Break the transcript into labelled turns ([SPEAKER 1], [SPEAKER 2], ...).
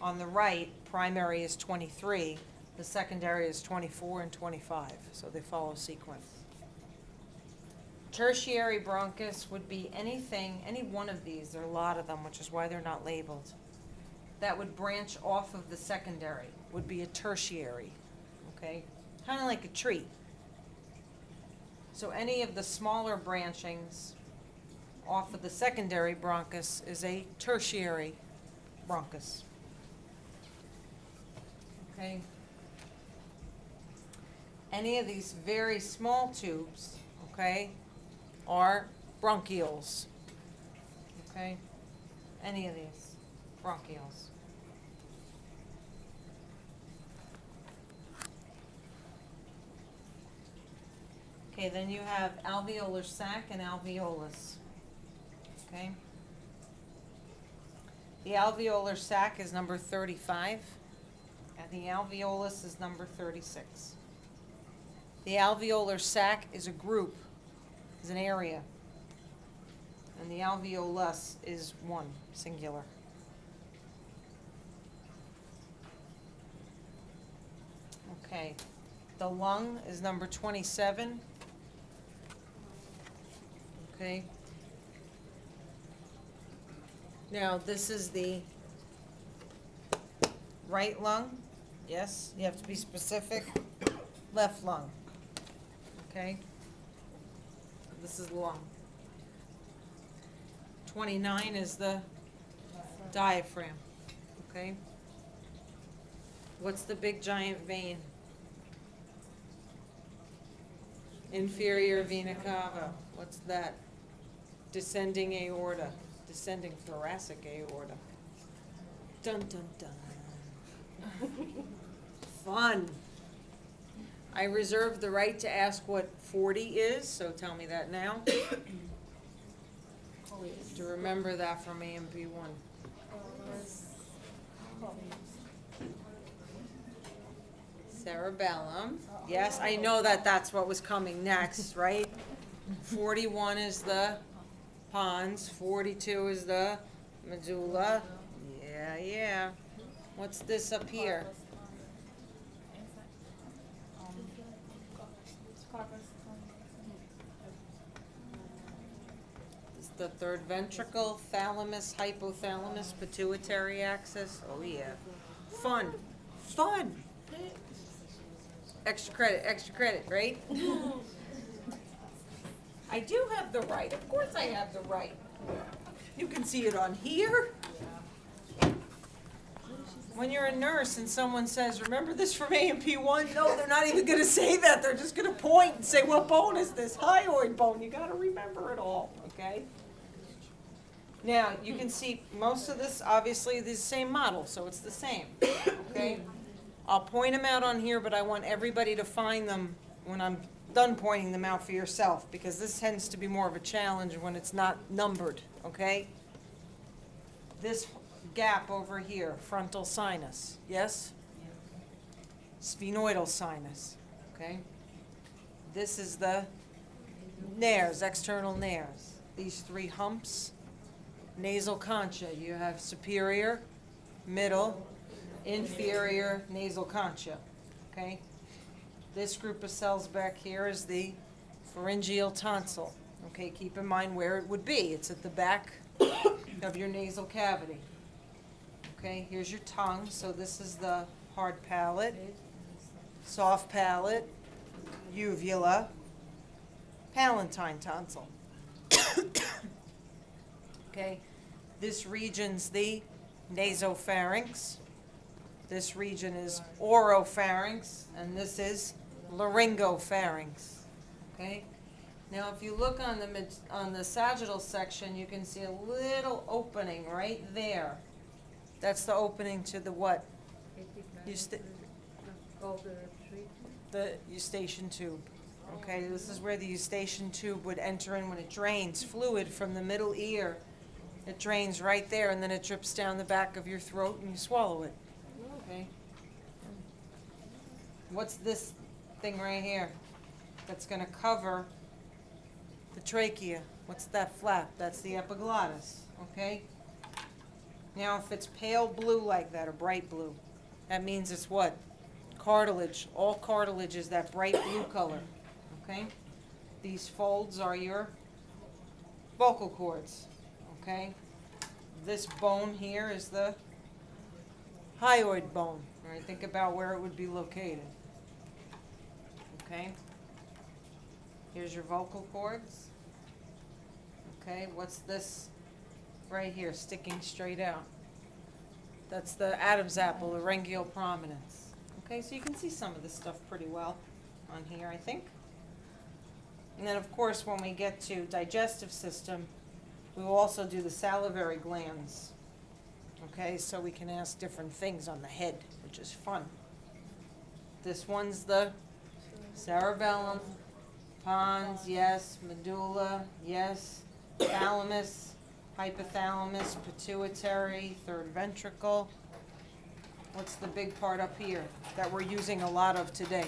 [SPEAKER 1] On the right, primary is 23, the secondary is 24 and 25, so they follow sequence. Tertiary bronchus would be anything, any one of these, there are a lot of them, which is why they're not labeled, that would branch off of the secondary, would be a tertiary, okay? Kind of like a tree. So any of the smaller branchings off of the secondary bronchus is a tertiary bronchus. Okay? Any of these very small tubes, okay, are bronchioles. Okay? Any of these bronchioles. Okay, then you have alveolar sac and alveolus. Okay? The alveolar sac is number 35, and the alveolus is number 36. The alveolar sac is a group, is an area, and the alveolus is one, singular. Okay, the lung is number 27. Okay. Now, this is the right lung. Yes, you have to be specific. Left lung. Okay. This is lung. 29 is the diaphragm. Okay. What's the big giant vein? Inferior vena cava. What's that? Descending aorta. Descending thoracic aorta. Dun dun dun. Fun. I reserve the right to ask what 40 is, so tell me that now. To remember that from AMP1. Cerebellum. Yes, I know that that's what was coming next, right? 41 is the pons, 42 is the medulla. Yeah. What's this up here? It's the third ventricle, thalamus, hypothalamus, pituitary axis. Oh yeah. Fun. Extra credit, right? I do have the right. Of course I have the right. You can see it on here. When you're a nurse and someone says, remember this from AMP1? No, they're not even going to say that. They're just going to point and say, what bone is this? Hyoid bone. You got to remember it all, okay? Now, you can see most of this, obviously, is the same model, so it's the same, okay? I'll point them out on here, but I want everybody to find them when I'm done pointing them out for yourself, because this tends to be more of a challenge when it's not numbered, okay? This gap over here, frontal sinus, yes? Sphenoidal sinus, okay? This is the nares, external nares. These three humps, nasal concha. You have superior, middle, inferior nasal concha, okay? This group of cells back here is the pharyngeal tonsil. Okay, keep in mind where it would be. It's at the back of your nasal cavity. Okay, here's your tongue. So this is the hard palate, soft palate, uvula, palatine tonsil. Okay, this region's the nasopharynx. This region is oropharynx, and this is laryngopharynx. Okay. Now, if you look on the sagittal section, you can see a little opening right there. That's the opening to the what? The eustachian tube. Okay. This is where the eustachian tube would enter in when it drains fluid from the middle ear. It drains right there, and then it drips down the back of your throat, and you swallow it. Okay. What's this thing right here that's going to cover the trachea? What's that flap? That's the epiglottis. Okay. Now, if it's pale blue like that, or bright blue, that means it's what? Cartilage. All cartilage is that bright blue color, okay? These folds are your vocal cords, okay? This bone here is the hyoid bone. All right, think about where it would be located, okay? Here's your vocal cords. Okay, what's this right here sticking straight out? That's the Adam's apple, laryngeal prominence. Okay, so you can see some of this stuff pretty well on here, I think. And then, of course, when we get to digestive system, we will also do the salivary glands. Okay, so we can ask different things on the head, which is fun. This one's the cerebellum, pons, yes, medulla, yes, thalamus, hypothalamus, pituitary, third ventricle. What's the big part up here that we're using a lot of today?